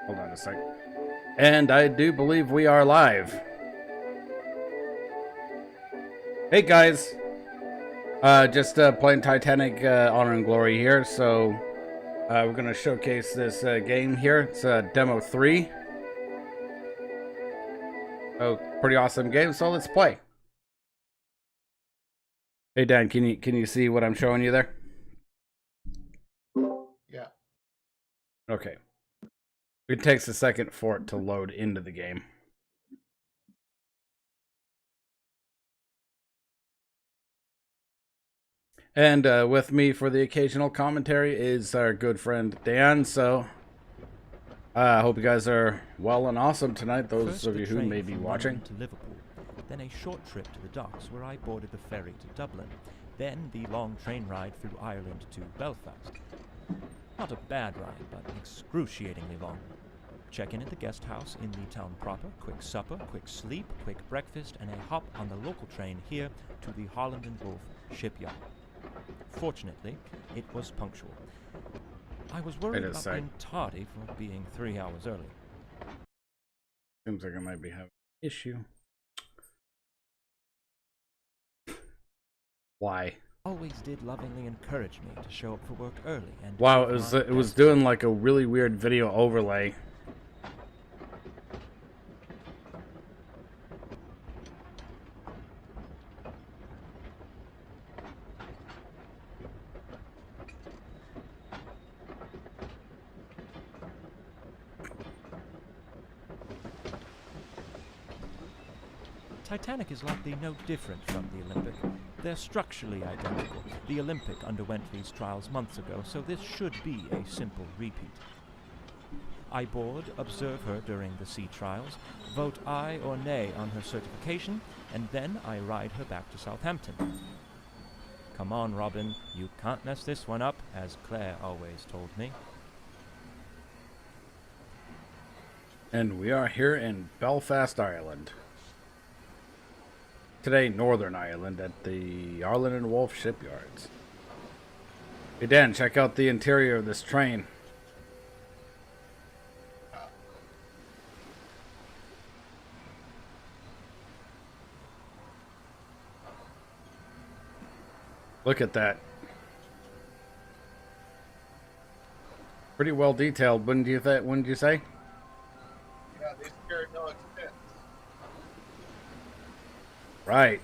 Hold on a sec. And I do believe we are live. Hey guys, just playing Titanic Honor and Glory here. So we're gonna showcase this game here. It's demo 3. Oh, pretty awesome game. So let's play. Hey Dan, can you see what I'm showing you there? Yeah. Okay. It takes a second for it to load into the game. And with me for the occasional commentary is our good friend Dan. So I hope you guys are well and awesome tonight, those First, of the you who train may be from watching. London to Liverpool, then a short trip to the docks where I boarded the ferry to Dublin, then the long train ride through Ireland to Belfast. Not a bad ride, but excruciatingly long. Check-in at the guest house in the town proper, quick supper, quick sleep, quick breakfast, and a hop on the local train here to the Holland and Wolff shipyard. Fortunately, it was punctual. I was worried about being tardy for being 3 hours early. Seems like I might be having an issue. Why? Always did lovingly encourage me to show up for work early and wow, it was doing like a really weird video overlay. Titanic is likely no different from the Olympic. They're structurally identical. The Olympic underwent these trials months ago, so this should be a simple repeat. I board, observe her during the sea trials, vote aye or nay on her certification, and then I ride her back to Southampton. Come on, Robin, you can't mess this one up, as Claire always told me. And we are here in Belfast, Ireland. Today, Northern Ireland, at the Harland and Wolff shipyards. Hey Dan, check out the interior of this train. Look at that. Pretty well detailed, wouldn't you say? Yeah, they spared no expense. Right.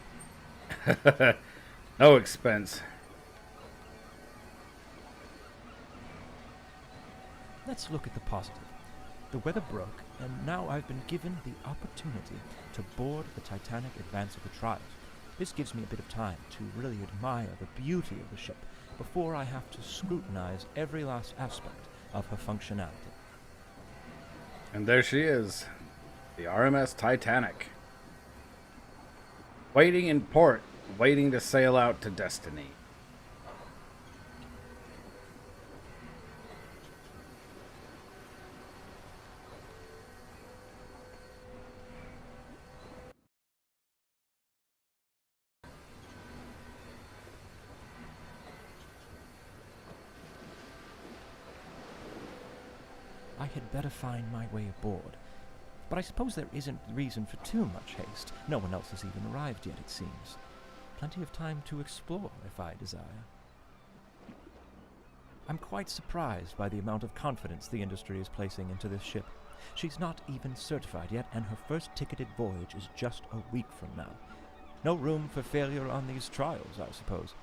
No expense. Let's look at the positive. The weather broke, and now I've been given the opportunity to board the Titanic advance of the trials. This gives me a bit of time to really admire the beauty of the ship before I have to scrutinize every last aspect of her functionality. And there she is, the RMS Titanic. Waiting in port, waiting to sail out to destiny. I had better find my way aboard. But I suppose there isn't reason for too much haste. No one else has even arrived yet, it seems. Plenty of time to explore, if I desire. I'm quite surprised by the amount of confidence the industry is placing into this ship. She's not even certified yet, and her first ticketed voyage is just a week from now. No room for failure on these trials, I suppose.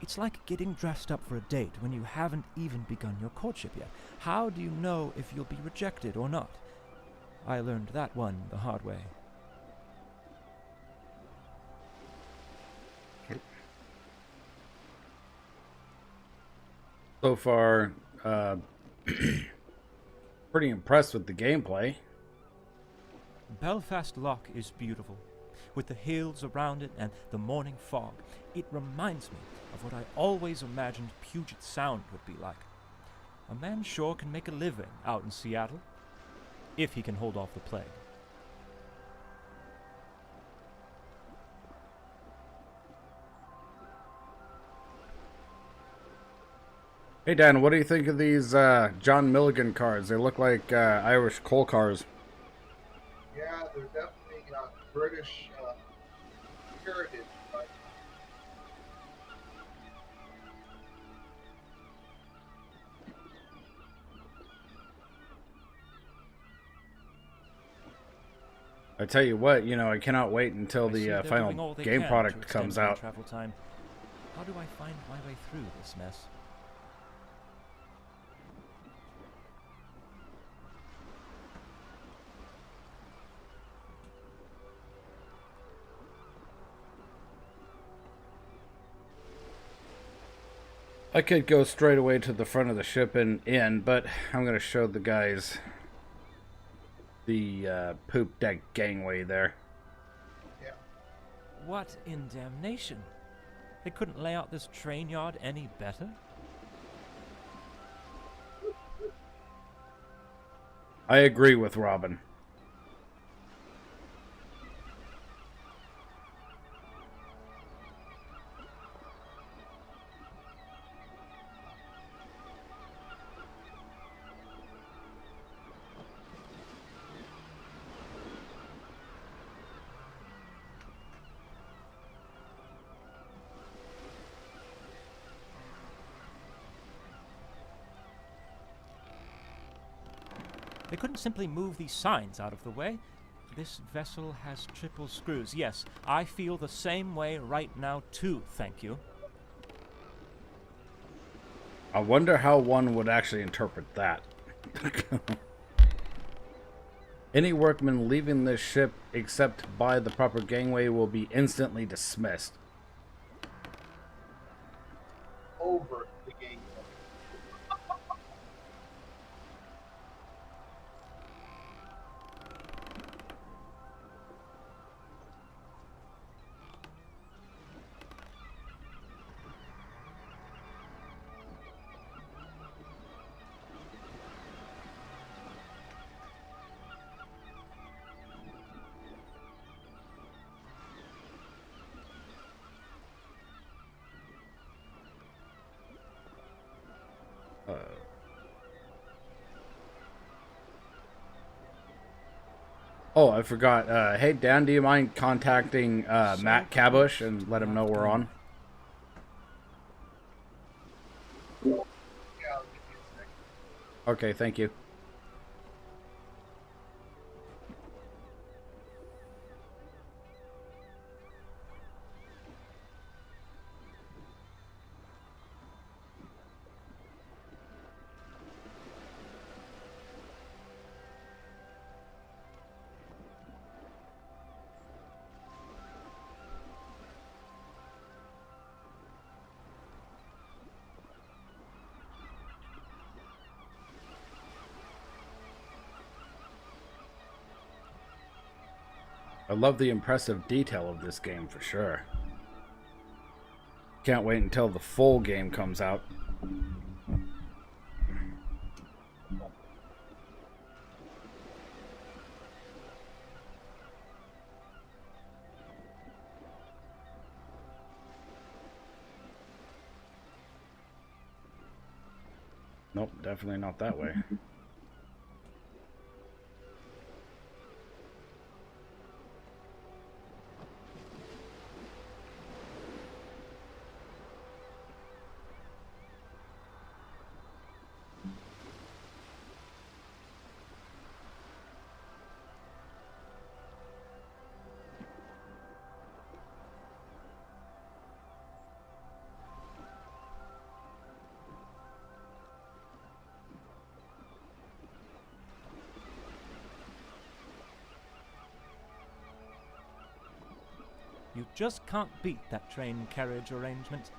It's like getting dressed up for a date when you haven't even begun your courtship yet. How do you know if you'll be rejected or not? I learned that one the hard way. So far, pretty impressed with the gameplay. Belfast Loch is beautiful, with the hills around it and the morning fog. It reminds me of what I always imagined Puget Sound would be like. A man sure can make a living out in Seattle, if he can hold off the plague. Hey Dan, what do you think of these John Milligan cars? They look like Irish coal cars. Yeah, they're definitely British heritage, but I tell you what, I cannot wait until I see the they're doing final all they game can product to comes extend my out. travel time. How do I find my way through this mess? I could go straight away to the front of the ship and in, but I'm going to show the guys the poop deck gangway there. yeah. What in damnation? They couldn't lay out this train yard any better? I agree with Robin. They couldn't simply move these signs out of the way. This vessel has triple screws. Yes, I feel the same way right now too, thank you. I wonder how one would actually interpret that. Any workman leaving this ship except by the proper gangway will be instantly dismissed. Over the game. Oh, I forgot. Hey, Dan, do you mind contacting Matt Cabush and let him know we're on? Yeah, I'll give you a second. Okay, thank you. I love the impressive detail of this game for sure. Can't wait until the full game comes out. Nope, definitely not that way. You just can't beat that train carriage arrangement.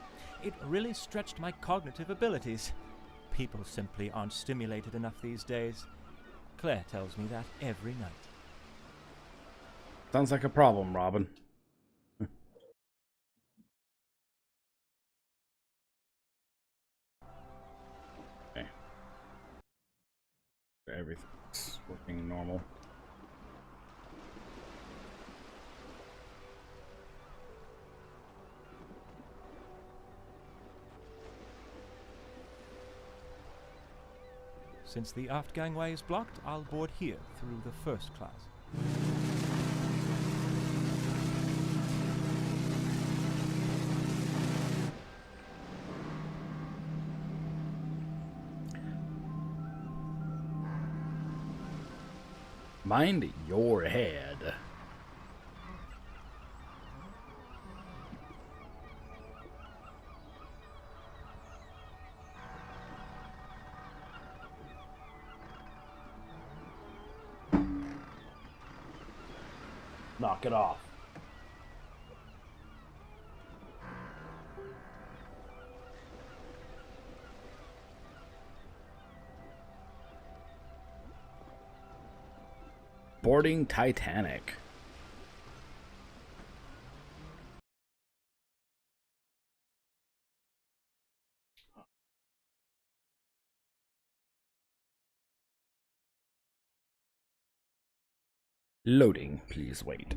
It really stretched my cognitive abilities. People simply aren't stimulated enough these days. Claire tells me that every night. Sounds like a problem, Robin. Okay. Everything's working normal. Since the aft gangway is blocked, I'll board here through the first class. Mind your head. Knock it off. Boarding Titanic. Loading, please wait.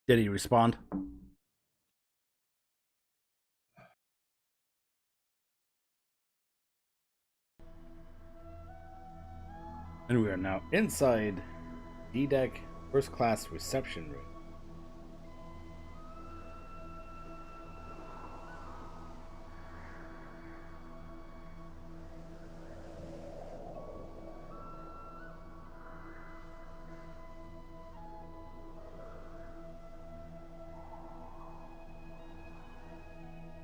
Did he respond? And we are now inside D-Deck First Class Reception Room.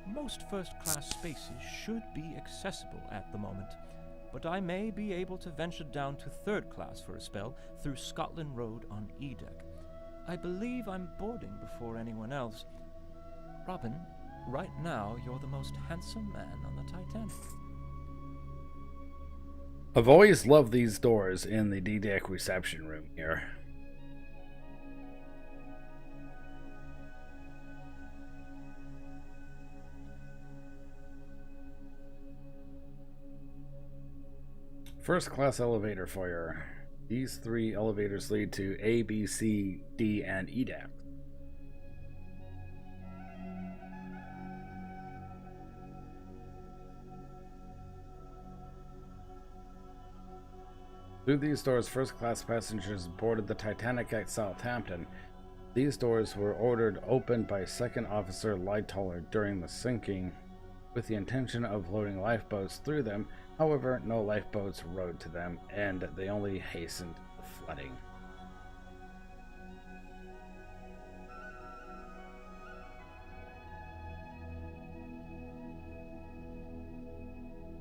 Most first-class spaces should be accessible at the moment, but I may be able to venture down to third class for a spell through Scotland Road on E-Deck. I believe I'm boarding before anyone else. Robin, right now you're the most handsome man on the Titanic. I've always loved these doors in the D-Deck reception room here. First class elevator foyer. These three elevators lead to A, B, C, D, and E deck. Through these doors, first class passengers boarded the Titanic at Southampton. These doors were ordered opened by Second Officer Lightoller during the sinking, with the intention of loading lifeboats through them. However, no lifeboats rowed to them, and they only hastened the flooding.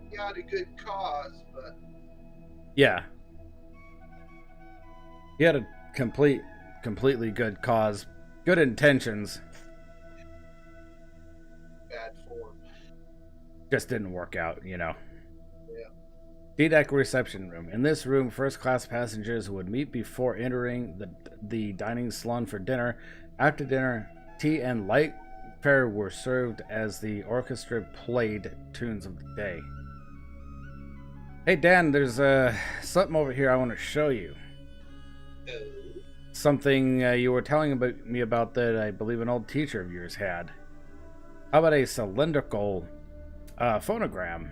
He had a good cause, but Yeah. He had a completely good cause, good intentions, bad form. just didn't work out, you know. Yeah. D-Deck reception room. In this room, first-class passengers would meet before entering the dining salon for dinner. After dinner, tea and light fare were served as the orchestra played tunes of the day. Hey Dan, there's something over here I want to show you. Something you were telling me about that I believe an old teacher of yours had. How about a cylindrical phonogram?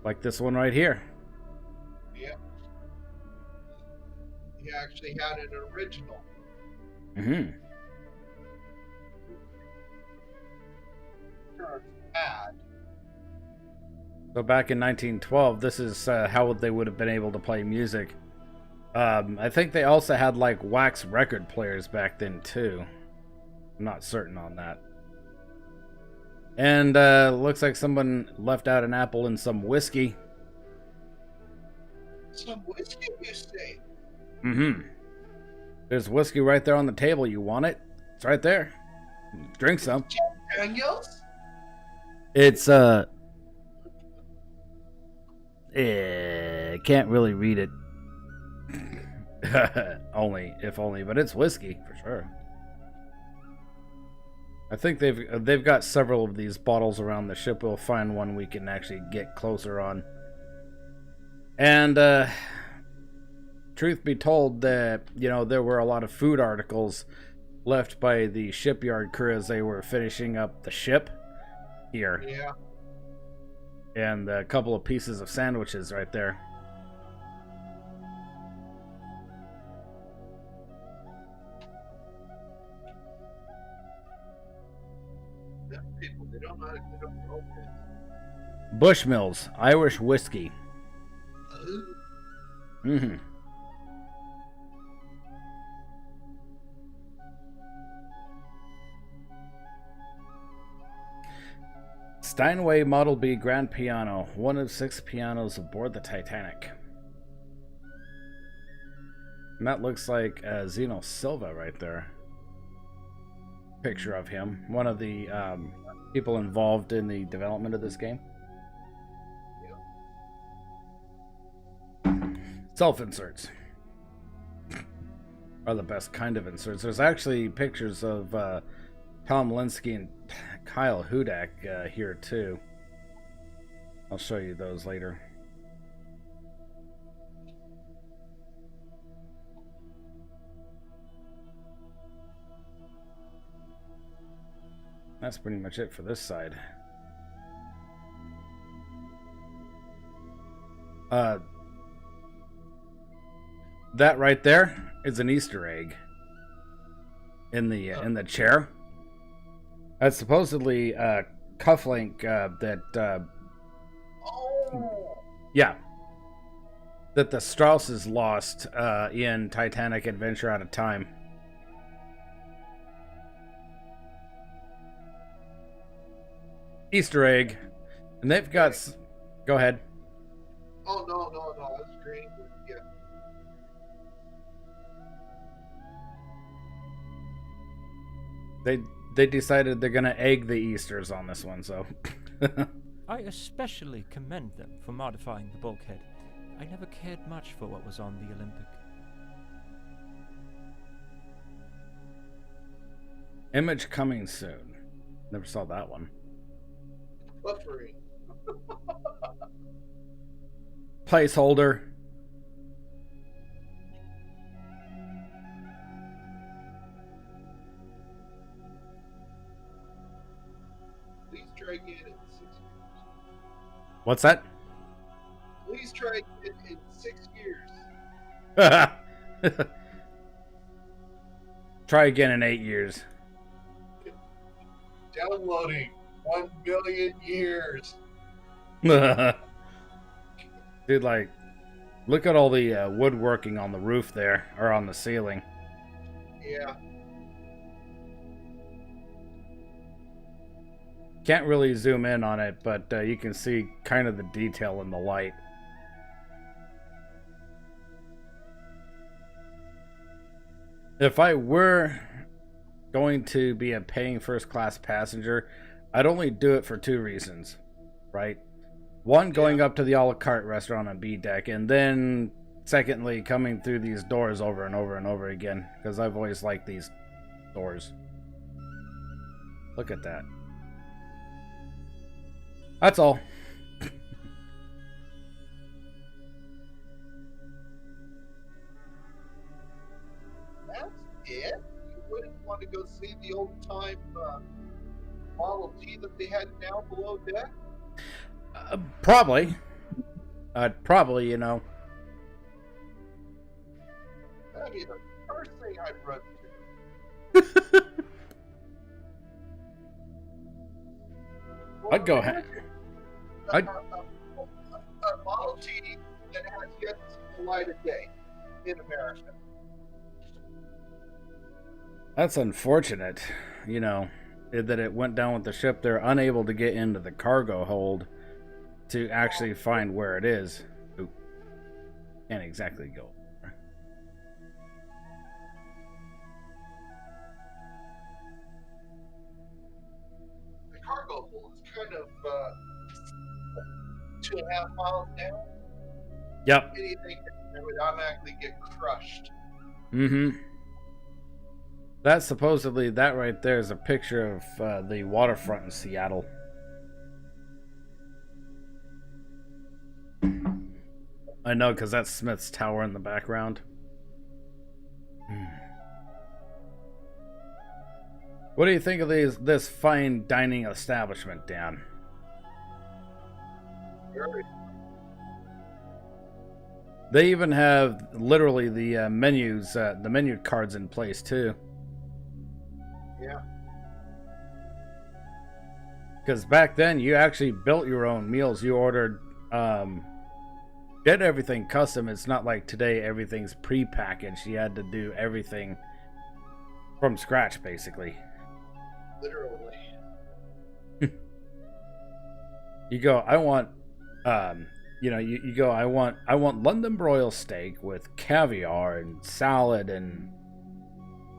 Like this one right here. Yeah. He actually had an original. Mm-hmm. Sure, bad. So back in 1912, this is how they would have been able to play music. I think they also had like wax record players back then too. I'm not certain on that. And looks like someone left out an apple and some whiskey. Some whiskey, you say? Mm-hmm. There's whiskey right there on the table. You want it? It's right there. Drink some. Daniels? It's can't really read it. if only, but it's whiskey for sure. I think they've got several of these bottles around the ship. We'll find one we can actually get closer on. And truth be told, that there were a lot of food articles left by the shipyard crew as they were finishing up the ship here. Yeah. And a couple of pieces of sandwiches right there. Them people, they don't know how to get up their own business. Bushmills, Irish whiskey. Mm-hmm. Steinway Model B grand piano, one of 6 pianos aboard the Titanic. And that looks like Zeno Silva right there. Picture of him, one of the people involved in the development of this game. Self-inserts are the best kind of inserts. There's actually pictures of Tom Linsky and Kyle Hudak here too. I'll show you those later. That's pretty much it for this side. That right there is an Easter egg in the chair. That's supposedly a cufflink that yeah, that the Strausses lost in Titanic Adventure Out of Time. Easter egg, and they've got. Go ahead. Oh no, that's green. Yeah. They decided they're gonna egg the Easters on this one, so. I especially commend them for modifying the bulkhead. I never cared much for what was on the Olympic. Image coming soon. Never saw that one. Buffering. Placeholder. Please try again in 6 years. What's that? Please try again in 6 years. Try again in 8 years. Downloading 1 billion years. Dude, like, look at all the woodworking on the roof there, or on the ceiling. Yeah. Can't really zoom in on it, but you can see kind of the detail in the light. If I were going to be a paying first class passenger, I'd only do it for 2 reasons, right? One, going up to the a la carte restaurant on B deck, and then secondly, coming through these doors over and over and over again, because I've always liked these doors. Look at that. That's all. That's it? You wouldn't want to go see the old time Model T that they had now below deck? Probably. Probably, you know. That'd be the first thing I'd run to. I'd go ahead. A Model T that has yet to see the light of day in America. That's unfortunate, you know, that it went down with the ship. They're unable to get into the cargo hold to actually find where it is. Ooh. Can't exactly go. The cargo hold is kind of 2.5 miles down. Yep. Anything that would automatically get crushed. Mm-hmm. That supposedly, that right there is a picture of the waterfront in Seattle. I know, because that's Smith's Tower in the background. What do you think of this fine dining establishment, Dan? Very. They even have literally the menus, the menu cards in place too. Yeah. Because back then, you actually built your own meals. You ordered, did everything custom. It's not like today everything's pre-packaged. You had to do everything from scratch, basically. Literally. You go, I want, you go, I want London broil steak with caviar and salad and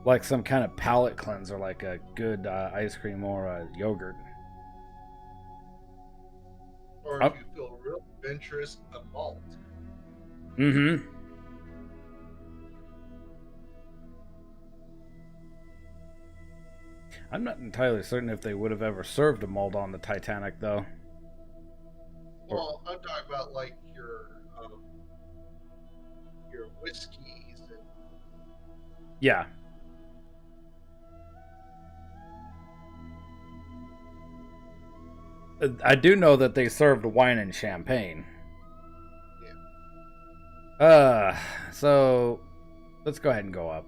like some kind of palate cleanser, like a good ice cream or yogurt. Or if you feel real adventurous, a malt. Mm-hmm. I'm not entirely certain if they would have ever served a malt on the Titanic, though. Well, I'm talking about like your whiskeys and Yeah. I do know that they served wine and champagne. yeah. So let's go ahead and go up.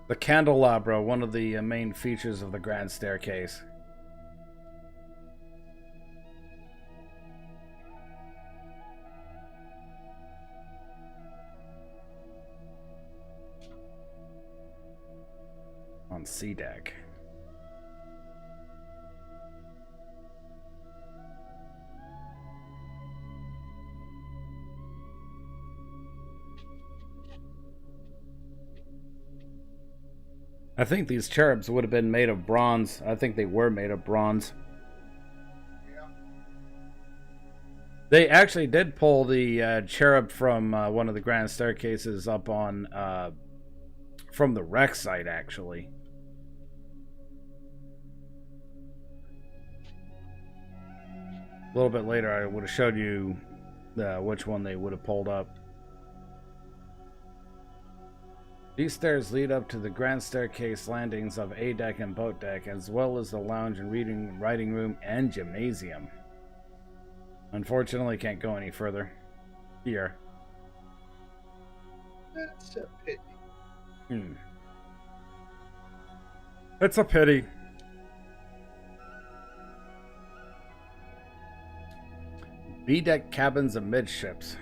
The candelabra, one of the main features of the grand staircase. On C deck. I think these cherubs would have been made of bronze. I think they were made of bronze. Yeah. They actually did pull the cherub from one of the grand staircases up on from the wreck site, actually. A little bit later, I would have showed you which one they would have pulled up. These stairs lead up to the grand staircase landings of A deck and boat deck, as well as the lounge and writing room and gymnasium. Unfortunately, can't go any further. Here. That's a pity. It's a pity. B deck cabins amidships.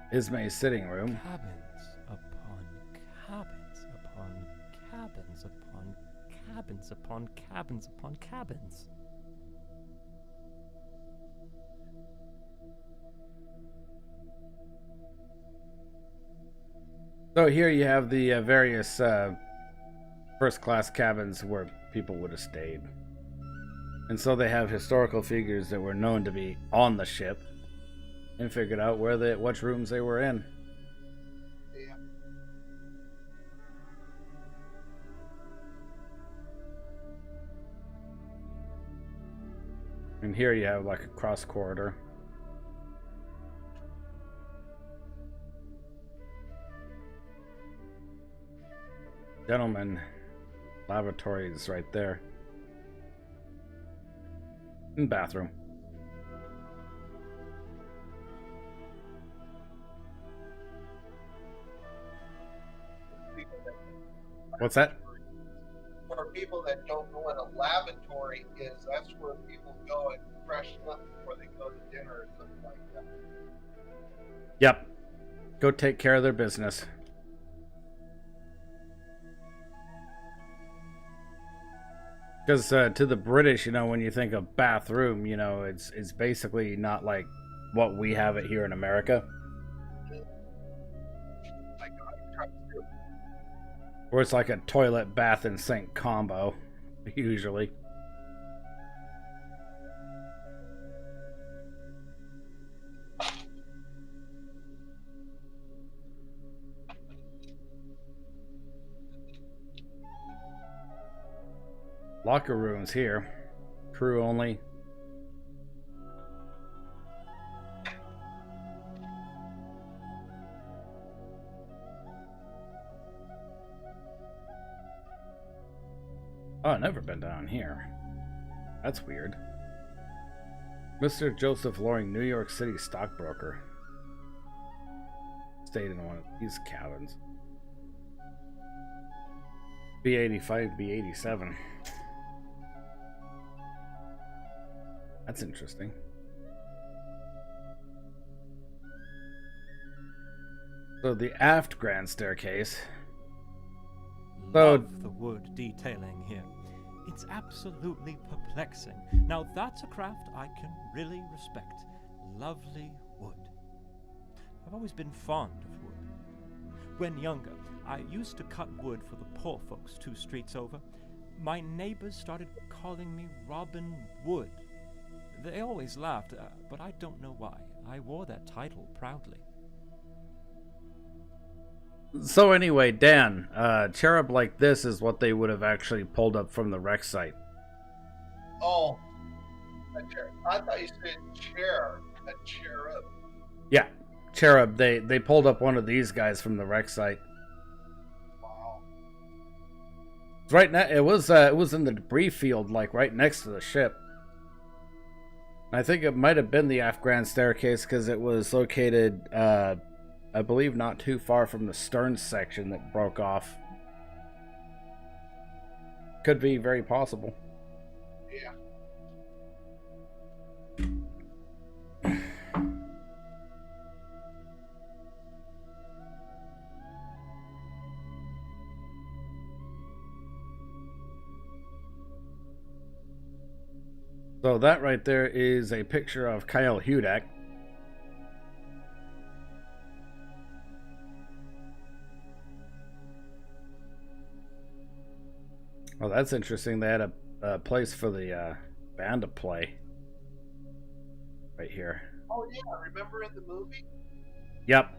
Ismay's sitting room. Cabins upon cabins upon cabins upon cabins upon cabins upon cabins. So here you have the various first-class cabins where people would have stayed. And so they have historical figures that were known to be on the ship and figured out which rooms they were in. Yeah. And here you have like a cross corridor. Gentlemen, lavatory is right there. And bathroom. What's that? For people that don't know what a lavatory is, that's where people go and freshen up before they go to dinner or something like that. Yep. Go take care of their business. Because to the British, when you think of bathroom, it's basically not like what we have it here in America. Like, I tried to. Where it's like a toilet, bath, and sink combo, usually. Locker rooms here. Crew only. Oh, I've never been down here. That's weird. Mr. Joseph Loring, New York City stockbroker. Stayed in one of these cabins. B85, B87. That's interesting. So the aft grand staircase. Love the wood detailing here. It's absolutely perplexing. Now that's a craft I can really respect. Lovely wood. I've always been fond of wood. When younger, I used to cut wood for the poor folks 2 streets over. My neighbors started calling me Robin Wood. They always laughed, but I don't know why. I wore that title proudly. So anyway, Dan, cherub like this is what they would have actually pulled up from the wreck site. Oh, a chair. I thought you said chair. A cherub. Yeah, cherub. They pulled up one of these guys from the wreck site. Wow. Right now, it was in the debris field, like right next to the ship. I think it might have been the aft grand staircase because it was located, I believe, not too far from the stern section that broke off. Could be very possible. Yeah. So that right there is a picture of Kyle Hudak. Oh, that's interesting. They had a place for the band to play. Right here. Oh yeah, remember in the movie? Yep.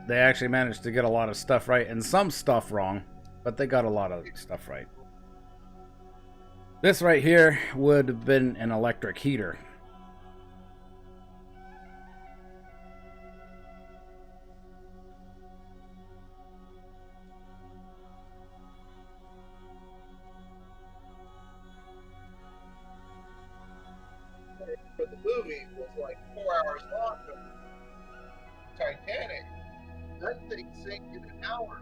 They actually managed to get a lot of stuff right and some stuff wrong, but they got a lot of stuff right. This right here would have been an electric heater. But the movie was like 4 hours long. But Titanic, that thing sank in an hour.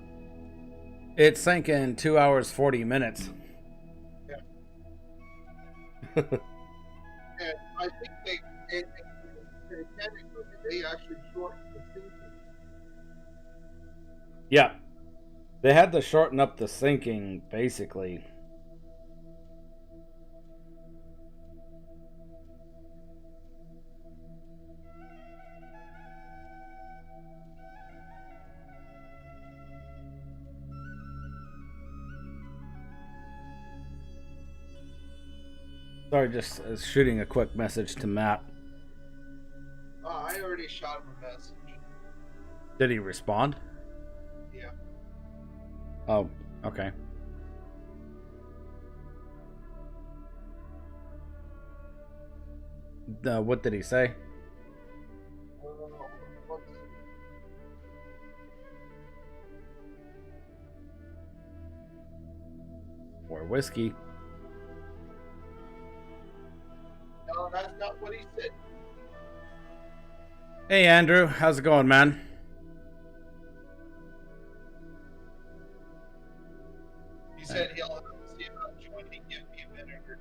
It sank in 2 hours 40 minutes. Yeah. And I think in the Titanic movie, they actually shortened the sinking. Yeah. They had to shorten up the sinking, basically. Sorry, just shooting a quick message to Matt. Oh, I already shot him a message. Did he respond? Yeah. Oh, okay. What did he say? What's... Or whiskey. No, that's not what he said. Hey Andrew, how's it going, man? He said he'll have to see about joining. Give me a minute or two.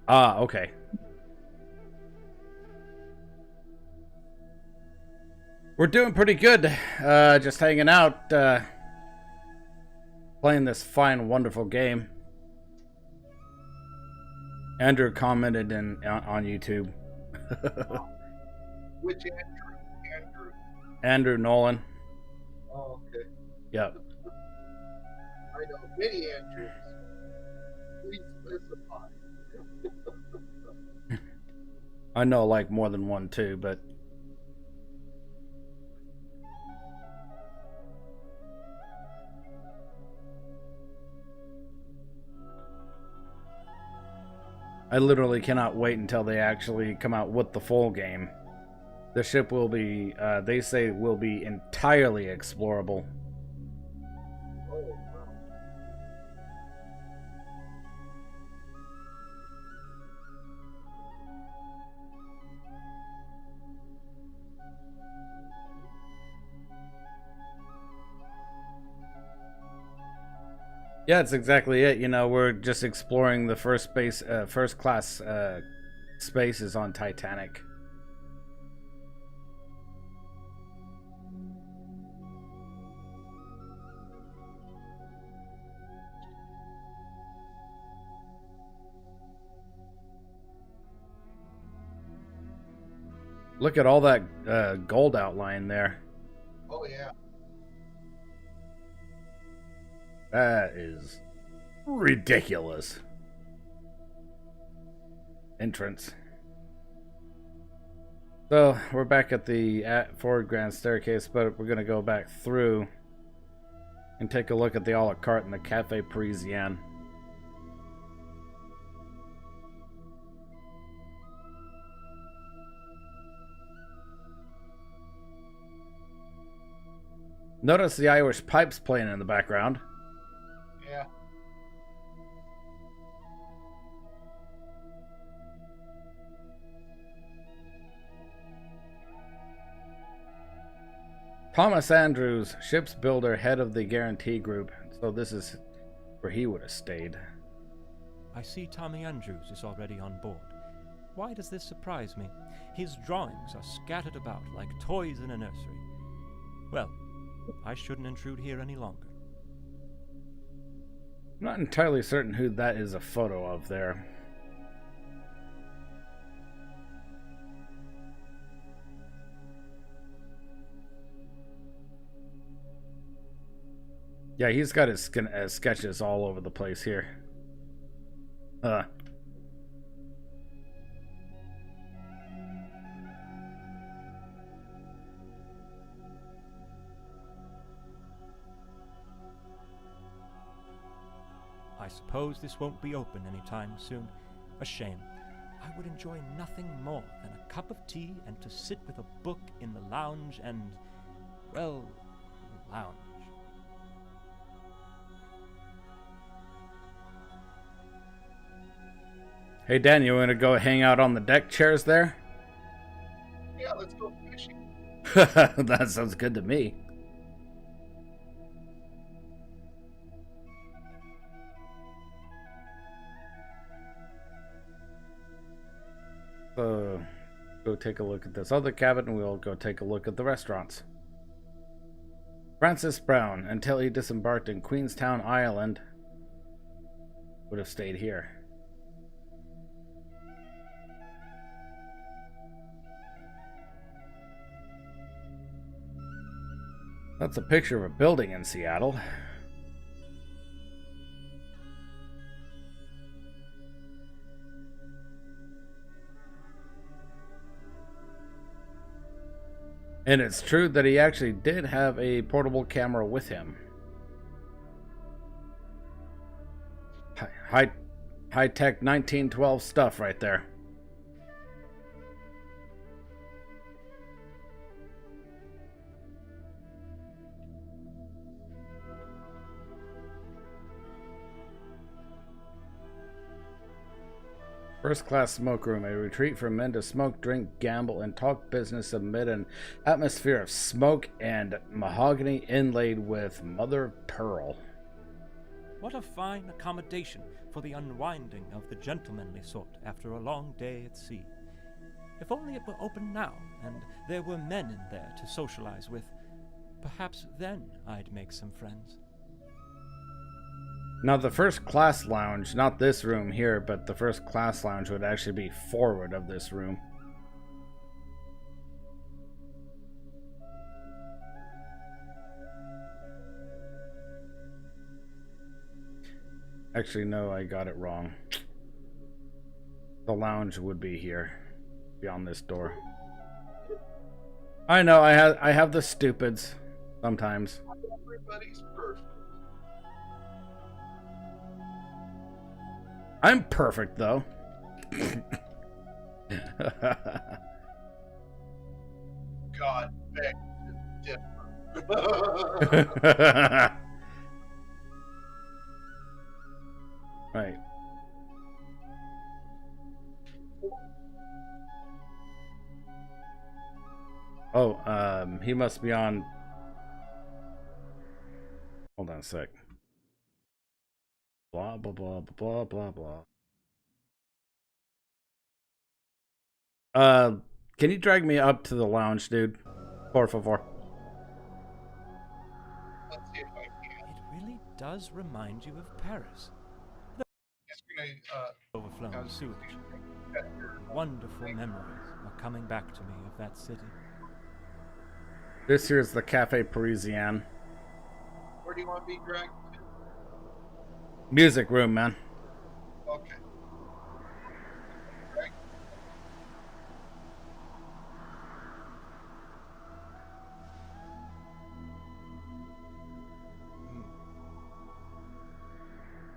Ah, okay. We're doing pretty good. Just hanging out, playing this fine, wonderful game. Andrew commented on YouTube. Which Andrew? Andrew Nolan. Oh, okay. Yep. I know many Andrews. Please specify. I know like more than one too, but I literally cannot wait until they actually come out with the full game. The ship will be, they say, will be entirely explorable. Oh, wow. Yeah, it's exactly it. You know, we're just exploring the first class spaces on Titanic. Look at all that gold outline there. Oh yeah. That is ridiculous. Entrance. So we're back at the forward grand staircase, but we're gonna go back through and take a look at the a la carte in the Cafe Parisien. Notice the Irish pipes playing in the background. Yeah. Thomas Andrews, ship's builder, head of the Guarantee Group. So this is where he would have stayed. I see Tommy Andrews is already on board. Why does this surprise me? His drawings are scattered about like toys in a nursery. Well, I shouldn't intrude here any longer. I'm not entirely certain who that is a photo of there. Yeah, he's got his sketches all over the place here. I suppose this won't be open anytime soon. A shame. I would enjoy nothing more than a cup of tea and to sit with a book in the lounge and, well, lounge. Hey Dan, you want to go hang out on the deck chairs there? Yeah, let's go fishing. That sounds good to me. So, go take a look at this other cabin and we'll go take a look at the restaurants. Francis Brown, until he disembarked in Queenstown, Ireland, would have stayed here. That's a picture of a building in Seattle. And it's true that he actually did have a portable camera with him. High-tech 1912 stuff right there. First class smoke room, a retreat for men to smoke, drink, gamble, and talk business amid an atmosphere of smoke and mahogany inlaid with mother of pearl. What a fine accommodation for the unwinding of the gentlemanly sort after a long day at sea. If only it were open now, and there were men in there to socialize with. Perhaps then I'd make some friends. Now the first class lounge, not this room here, but the first class lounge would actually be forward of this room. Actually, no, I got it wrong. The lounge would be here, beyond this door. I know, I have the stupids sometimes. Everybody's perfect. I'm perfect, though. God, Beck is different. Right. Oh, he must be on. Hold on a sec. Blah, blah, blah, blah, blah, blah. Can you drag me up to the lounge, dude? Por favor. Let's see if I can. It really does remind you of Paris. Just gonna Overflowing sewage. at your Wonderful memories are coming back to me of that city. This here's the Cafe Parisien. where do you want to be dragged to? Music room, man. Okay. Drag-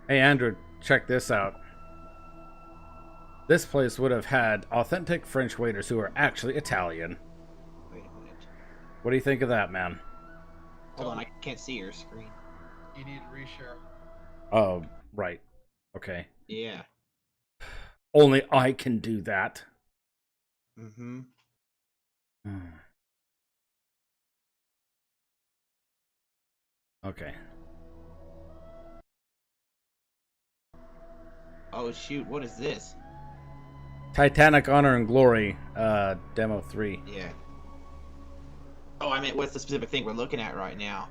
Hey, Andrew, check this out. This place would have had authentic French waiters who are actually Italian. Wait a minute. What do you think of that, man? Hold on, I can't see your screen. You need to reshare. Oh, right. Okay. Yeah. Only I can do that. Mm-hmm. Okay. Oh shoot, what is this? Titanic Honor and Glory, Demo 3. Yeah. Oh, I meant what's the specific thing we're looking at right now?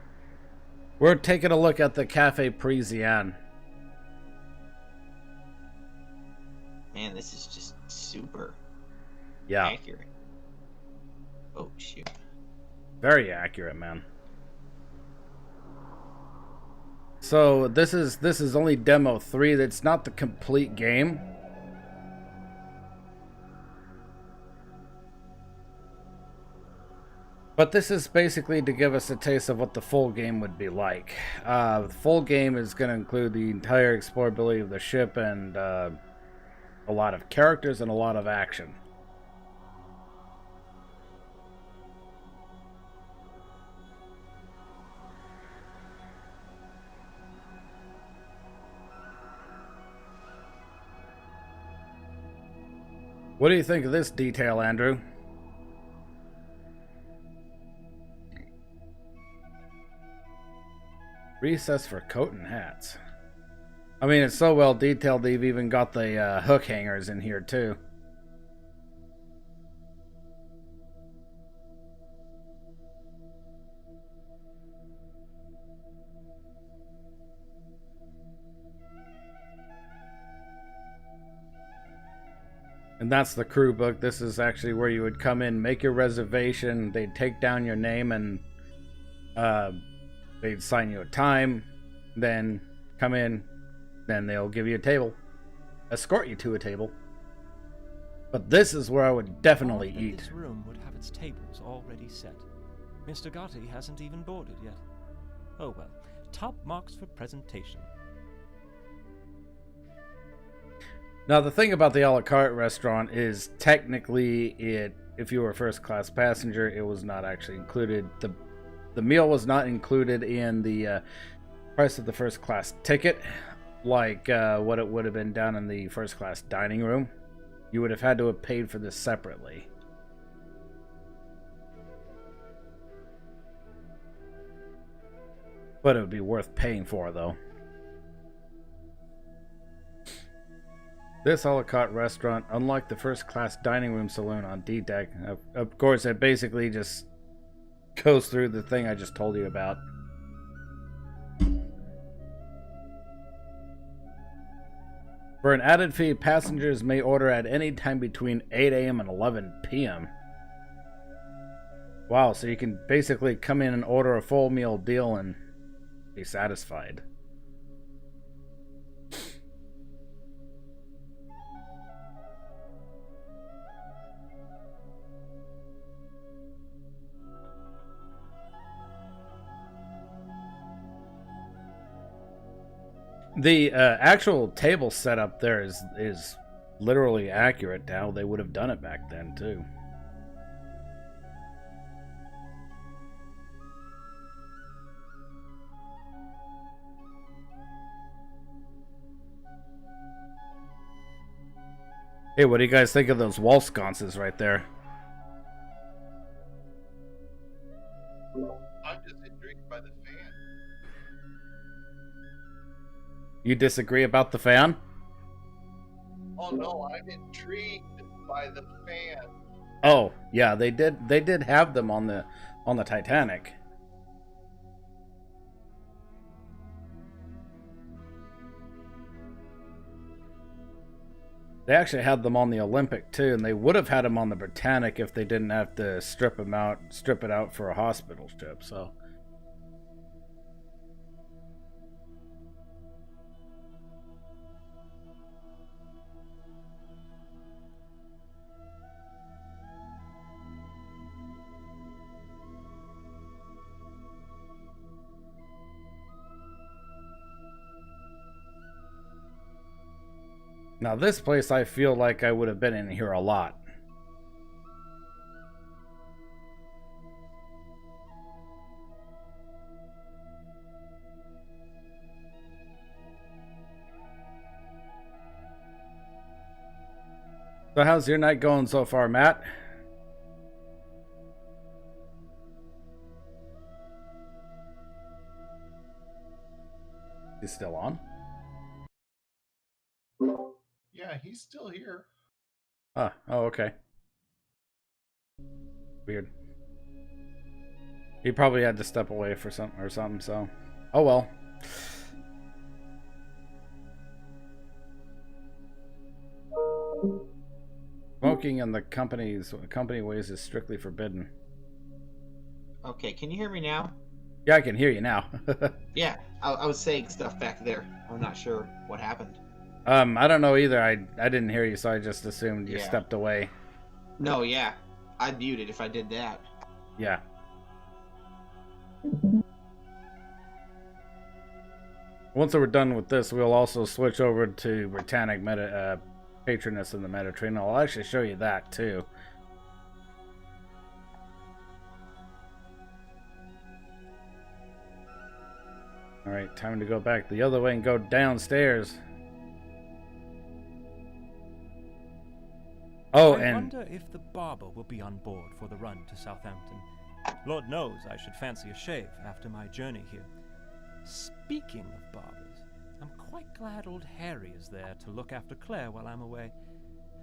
We're taking a look at the Cafe Parisien. Man, this is just super Yeah, accurate. Oh shoot. very accurate, man. So this is only Demo 3. That's not the complete game. But this is basically to give us a taste of what the full game would be like. The full game is going to include the entire explorability of the ship and a lot of characters and a lot of action. What do you think of this detail, Andrew? Recess for coat and hats. I mean, it's so well detailed they've even got the hook hangers in here too. And that's the crew book. This is actually where you would come in, make your reservation, they'd take down your name, and they'd sign you a time, then come in, then they'll give you a table, escort you to a table. But this is where I would definitely Odd that eat. This room would have its tables already set. Mr. Gotti hasn't even boarded yet. Oh well, top marks for presentation. Now, the thing about the a la carte restaurant is technically if you were a first class passenger, it was not actually included. The meal was not included in the price of the first class ticket, like what it would have been down in the first class dining room. You would have had to have paid for this separately. But it would be worth paying for, though. This a la carte restaurant, unlike the first class dining room saloon on D-Deck, of course, it basically just goes through the thing I just told you about. For an added fee, passengers may order at any time between 8 a.m. and 11 p.m. Wow, so you can basically come in and order a full meal deal and be satisfied. The actual table setup there is literally accurate to how they would have done it back then, too. Hey, what do you guys think of those wall sconces right there? I'm just intrigued by the fan. You disagree about the fan? Oh no, I'm intrigued by the fan. Oh, yeah, they did have them on the Titanic. They actually had them on the Olympic too, and they would have had them on the Britannic if they didn't have to strip it out for a hospital ship. So, now this place, I feel like I would have been in here a lot. So how's your night going so far, Matt? He's still on? Yeah, he's still here. Ah, oh, okay. Weird. He probably had to step away for something, so. Oh well. Smoking in the company ways is strictly forbidden. Okay, can you hear me now? Yeah, I can hear you now. Yeah, I was saying stuff back there. I'm not sure what happened. I don't know either. I didn't hear you, so I just assumed you Yeah. stepped away. No, yeah. I'd mute it if I did that. Yeah. Once we're done with this, we'll also switch over to Britannic Patroness in the Mediterranean. I'll actually show you that too. Alright, time to go back the other way and go downstairs. Oh, I and wonder if the barber will be on board for the run to Southampton. Lord knows I should fancy a shave after my journey here. Speaking of barbers, I'm quite glad old Harry is there to look after Claire while I'm away.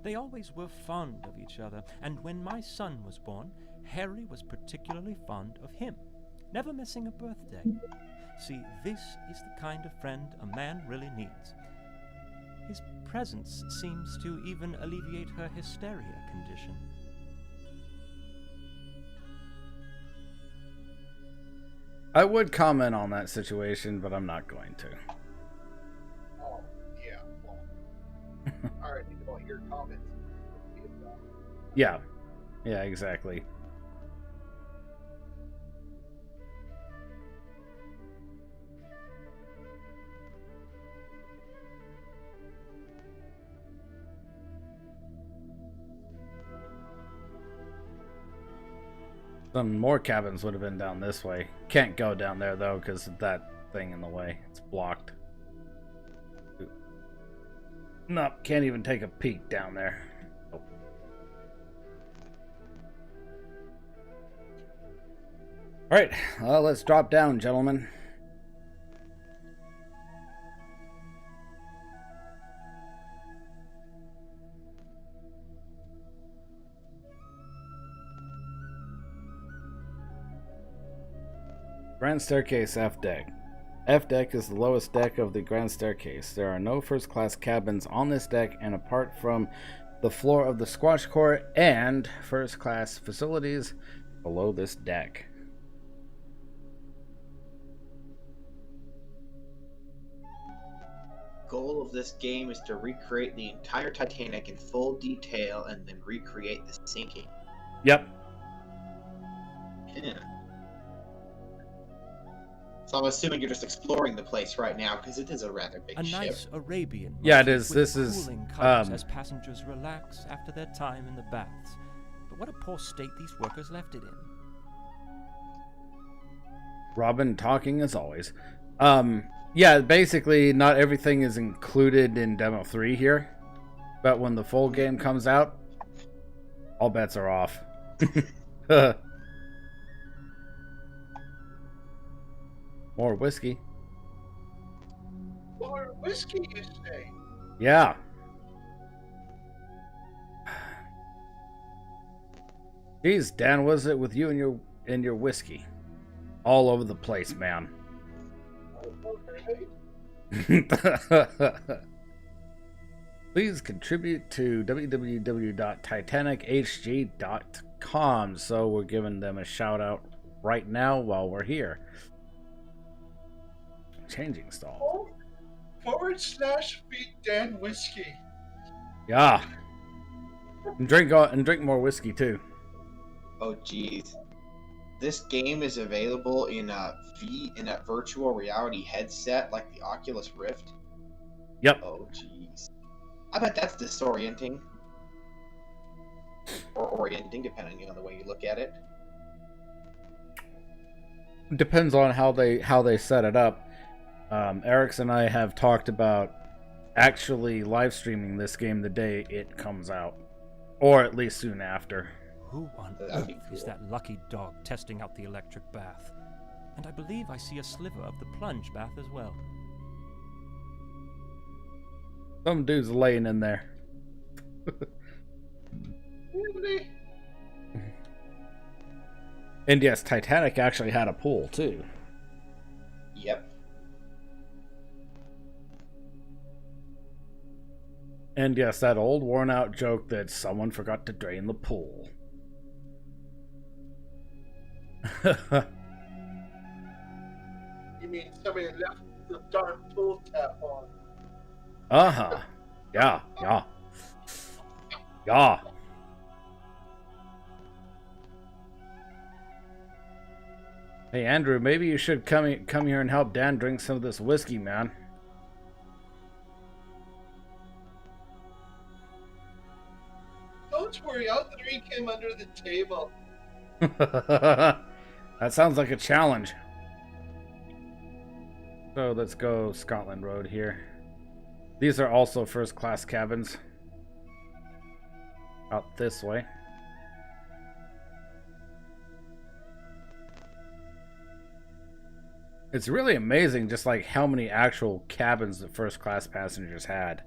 They always were fond of each other, and when my son was born, Harry was particularly fond of him, never missing a birthday. See, this is the kind of friend a man really needs. His presence seems to even alleviate her hysteria condition. I would comment on that situation, but I'm not going to. Oh, yeah. Well, I already know your comments. Yeah. Yeah, exactly. Some more cabins would have been down this way. Can't go down there though because of that thing in the way. It's blocked. Nope, can't even take a peek down there. Nope. Alright, well, let's drop down, gentlemen. Grand Staircase F Deck. F Deck is the lowest deck of the Grand Staircase. There are no first class cabins on this deck, and apart from the floor of the squash court and first class facilities below this deck. Goal of this game is to recreate the entire Titanic in full detail and then recreate the sinking. Yep. Yeah. So I'm assuming you're just exploring the place right now because it is a rather big A ship. nice Arabian Yeah, it motif is. with This is, cooling colours as passengers relax after their time in the baths. But what a poor state these workers left it in. Robin talking as always. Yeah, basically not everything is included in Demo 3 here. But when the full game comes out, all bets are off. More whiskey. More Whiskey, you say? Yeah. Jeez, Dan, was it with you and your whiskey? All over the place, man. Please contribute to www.titanichg.com. So we're giving them a shout out right now while we're here. Changing stall. /feed Dan Whiskey. Yeah. And drink more whiskey too. Oh, jeez. This game is available in a virtual reality headset like the Oculus Rift. Yep. Oh, jeez. I bet that's disorienting. Or orienting, depending on the way you look at it. Depends on how they set it up. Eric's and I have talked about actually live streaming this game the day it comes out, or at least soon after. Who on That'd earth be is cool. that lucky dog testing out the electric bath? And I believe I see a sliver of the plunge bath as well. Some dude's laying in there. Really? And yes, Titanic actually had a pool too. Yep. And yes, that old worn out joke that someone forgot to drain the pool. You mean somebody left the darn pool tap on? Uh-huh. Yeah. Hey Andrew, maybe you should come here and help Dan drink some of this whiskey, man. Don't worry, I'll drink him under the table. That sounds like a challenge. So let's go Scotland Road here. These are also first class cabins. Out this way. It's really amazing just like how many actual cabins the first class passengers had.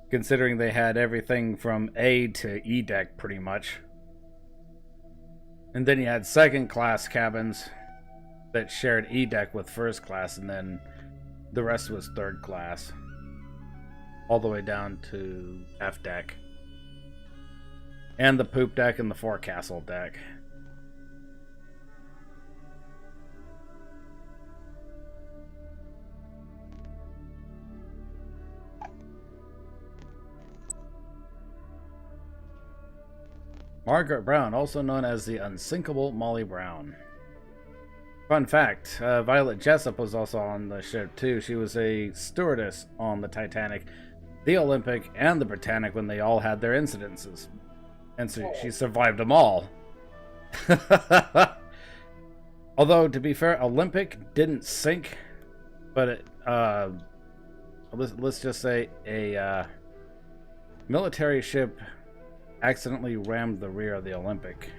Considering they had everything from A to E deck pretty much. And then you had second class cabins that shared E deck with first class, and then the rest was third class. All the way down to F deck. And the poop deck and the forecastle deck. Margaret Brown, also known as the unsinkable Molly Brown. Fun fact, Violet Jessup was also on the ship too. She was a stewardess on the Titanic, the Olympic, and the Britannic when they all had their incidences. And so she survived them all. Although, to be fair, Olympic didn't sink, but it, let's just say a military ship accidentally rammed the rear of the Olympic.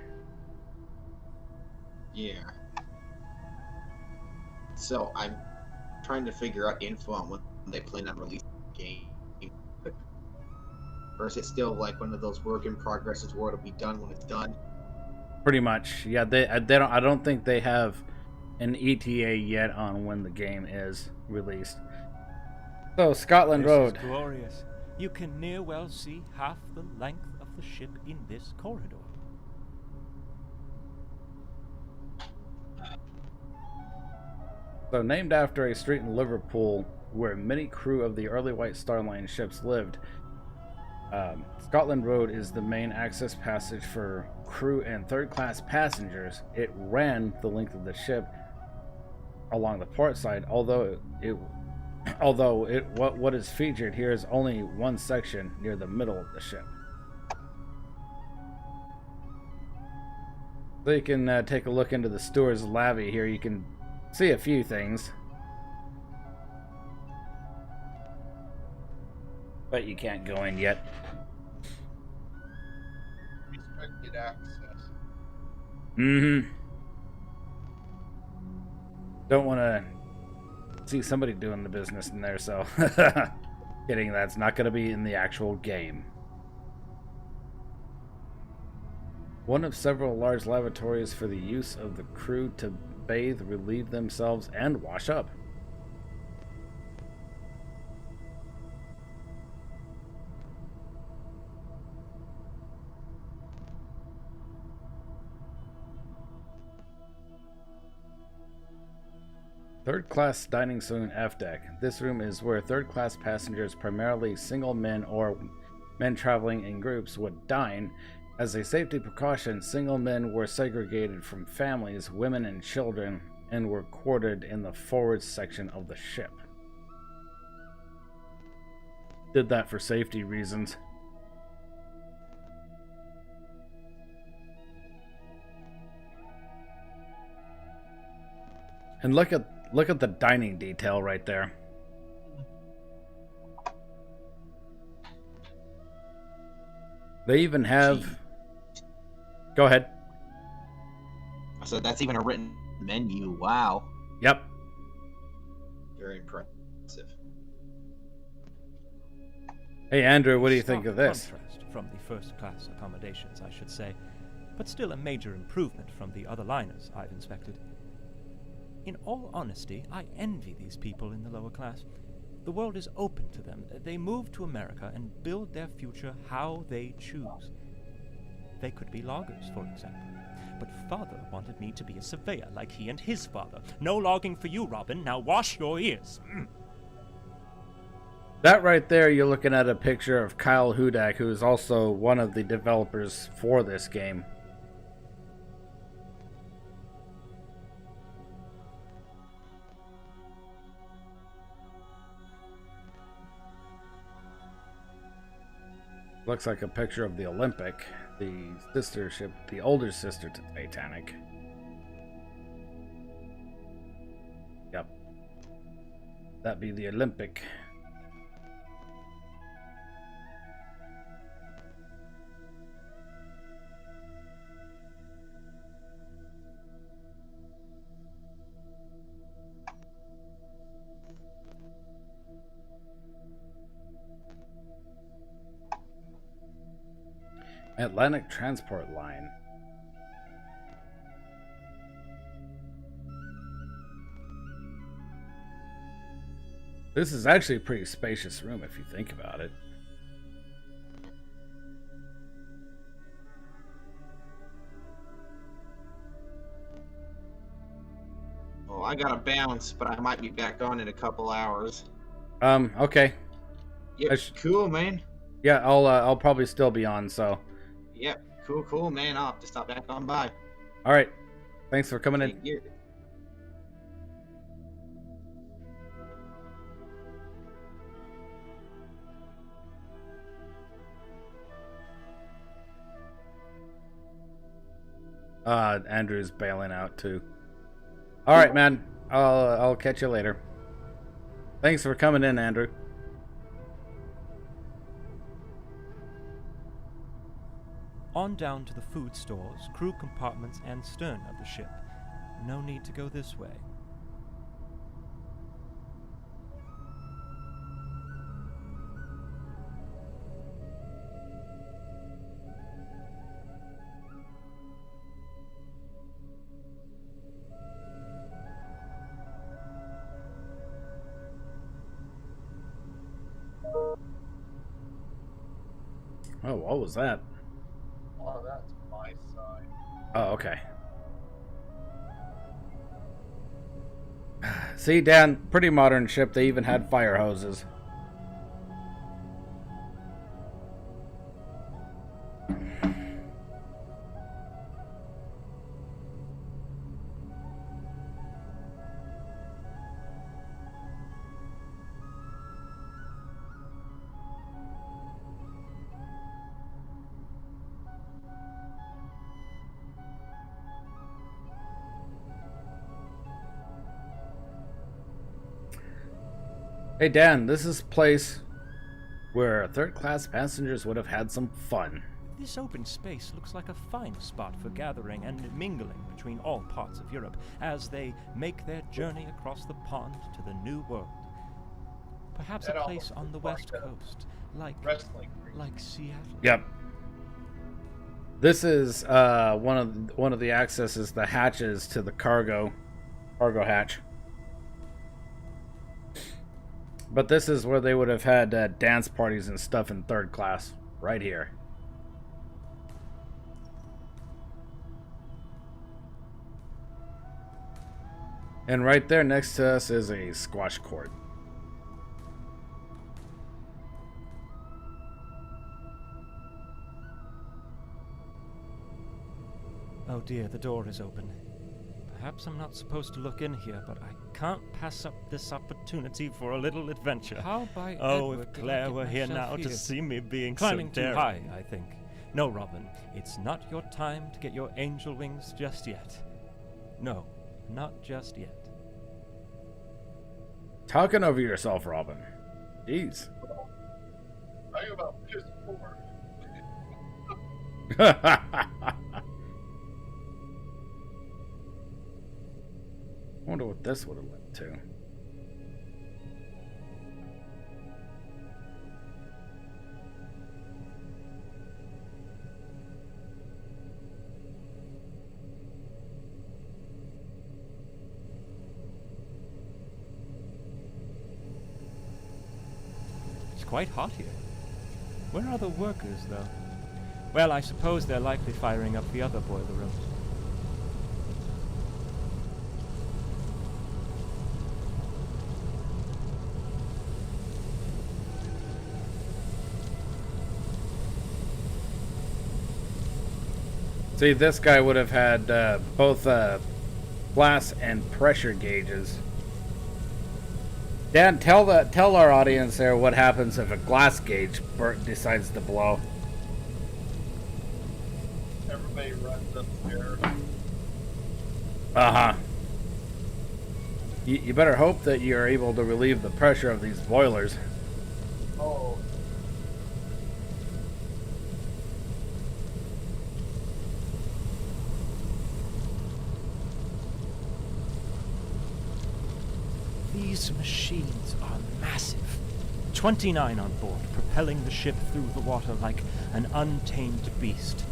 Yeah. So I'm trying to figure out info on when they plan on releasing the game. Or is it still like one of those work in progresses where it'll be done when it's done? Pretty much, yeah. They don't. I don't think they have an ETA yet on when the game is released. So Scotland Road. This is glorious. You can near well see half the length of the ship in this corridor. So named after a street in Liverpool where many crew of the early White Star Line ships lived, Scotland Road is the main access passage for crew and third-class passengers. It ran the length of the ship along the port side, although what is featured here is only one section near the middle of the ship. So you can take a look into the steward's lobby here. You can see a few things, but you can't go in yet. Restricted access. Mm-hmm. Don't want to see somebody doing the business in there, so kidding, that's not going to be in the actual game. One of several large lavatories for the use of the crew to bathe, relieve themselves, and wash up. Third class dining saloon F deck. This room is where third class passengers, primarily single men or men traveling in groups, would dine. As a safety precaution, single men were segregated from families, women, and children, and were quartered in the forward section of the ship. Did that for safety reasons. And look at the dining detail right there. They even have... Go ahead. So that's even a written menu. Wow. Yep. Very impressive. Hey Andrew, what do you think of this? Contrast from the first class accommodations, I should say, but still a major improvement from the other liners I've inspected. In all honesty, I envy these people in the lower class. The world is open to them. They move to America and build their future how they choose. They could be loggers, for example. But father wanted me to be a surveyor like he and his father. No logging for you, Robin. Now wash your ears. That right there, you're looking at a picture of Kyle Hudak, who is also one of the developers for this game. Looks like a picture of the Olympic, the sister ship, the older sister to Titanic. Yep. That'd be the Olympic. Atlantic Transport Line. This is actually a pretty spacious room if you think about it. Well, I gotta bounce, but I might be back on in a couple hours. Okay. Yep, cool, man. Yeah, I'll probably still be on, so. Yep, cool, man. I'll have to stop back on by. All right. Thanks for coming in. Yeah. Andrew's bailing out too. All right, man. I'll catch you later. Thanks for coming in, Andrew. On down to the food stores, crew compartments, and stern of the ship. No need to go this way. Oh, what was that? Oh, that's my side. Oh, okay. See, Dan, pretty modern ship. They even had fire hoses. Hey Dan, this is a place where third-class passengers would have had some fun. This open space looks like a fine spot for gathering and mingling between all parts of Europe as they make their journey across the pond to the New World. Perhaps That a place almost on the looks west like a coast, Wrestling ring. like Seattle. Yep. This is one of the accesses, the hatches to the cargo hatch. But this is where they would have had dance parties and stuff in third class, right here. And right there next to us is a squash court. Oh dear, the door is open. Perhaps I'm not supposed to look in here, but I can't pass up this opportunity for a little adventure. How by Oh, Edward if did I Claire get were here myself now to here? see me being Climbing so too daring, high, I think. No, Robin, it's not your time to get your angel wings just yet. No, not just yet. Talking over yourself, Robin. Jeez. Talking about piss poor. Wonder what this would have led to. It's quite hot here. Where are the workers, though? Well, I suppose they're likely firing up the other boiler rooms. See, this guy would have had both glass and pressure gauges. Dan, tell our audience there what happens if a glass gauge decides to blow. Everybody runs upstairs. Uh-huh. You better hope that you're able to relieve the pressure of these boilers. Oh, These machines are massive. 29 on board, propelling the ship through the water like an untamed beast.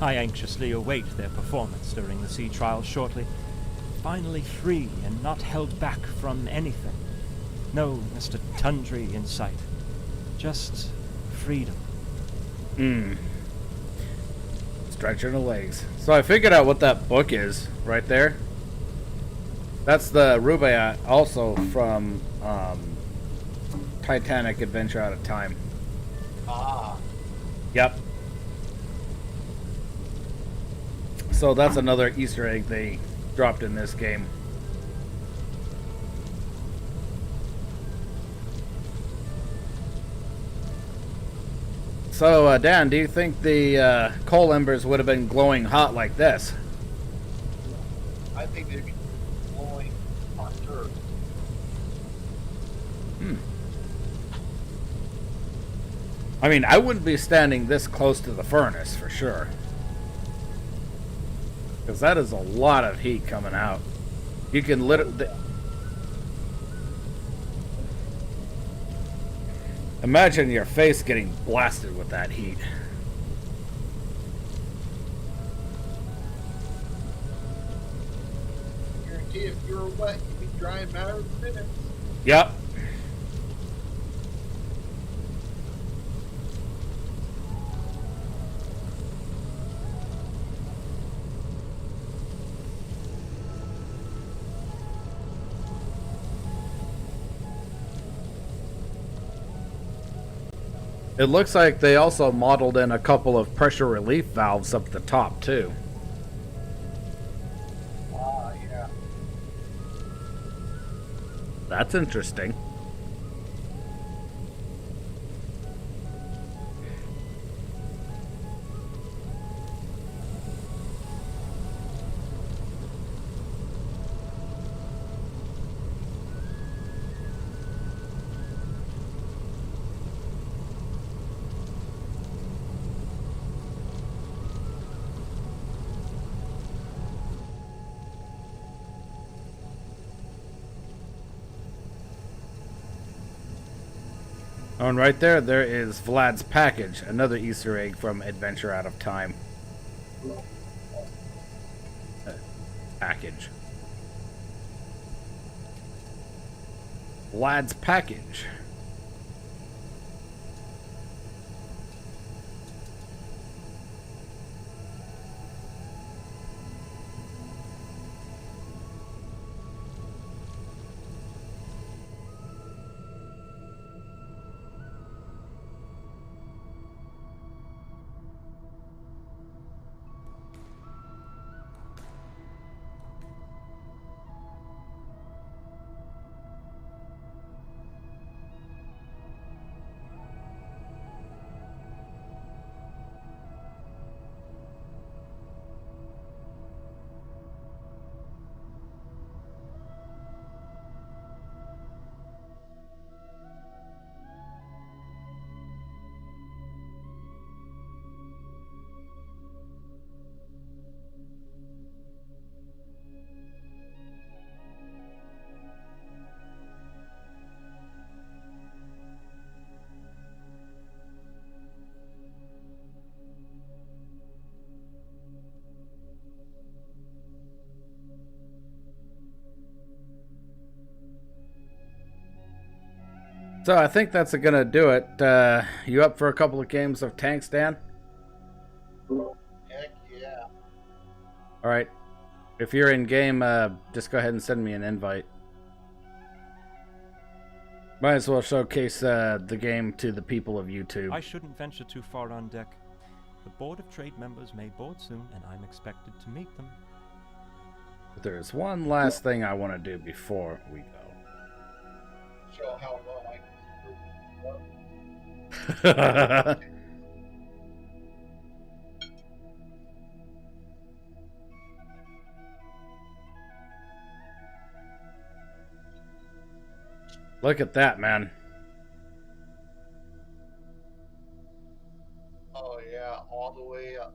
I anxiously await their performance during the sea trials shortly. Finally free and not held back from anything. No Mr. Tundry in sight. Just freedom. Stretching the legs. So I figured out what that book is right there. That's the Rubaiyat, also from Titanic Adventure Out of Time. ah. Yep. So that's another Easter egg they dropped in this game. So, Dan, do you think the coal embers would have been glowing hot like this? I think they'd be blowing on dirt. I mean, I wouldn't be standing this close to the furnace for sure. Because that is a lot of heat coming out. You can literally... Imagine your face getting blasted with that heat. Guarantee if you were wet, you'd be dry in a matter of minutes. Yep. It looks like they also modeled in a couple of pressure relief valves up the top, too. Ah, yeah. That's interesting. Oh, and right there, there is Vlad's package, another Easter egg from Adventure Out of Time. Package. Vlad's package. So I think that's gonna do it. You up for a couple of games of tanks, Dan? Heck yeah. All right. If you're in game, just go ahead and send me an invite. Might as well showcase the game to the people of YouTube. I shouldn't venture too far on deck. The Board of Trade members may board soon, and I'm expected to meet them. But there's one last thing I want to do before we go. Show how well I can screw. Look at that, man. Oh yeah, all the way up.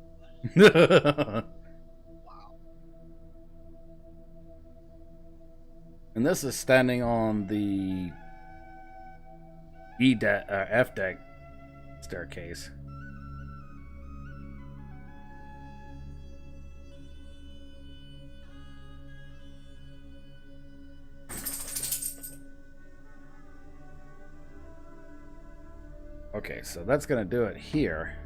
Wow. And this is standing on the F deck staircase. Okay, so that's gonna do it here.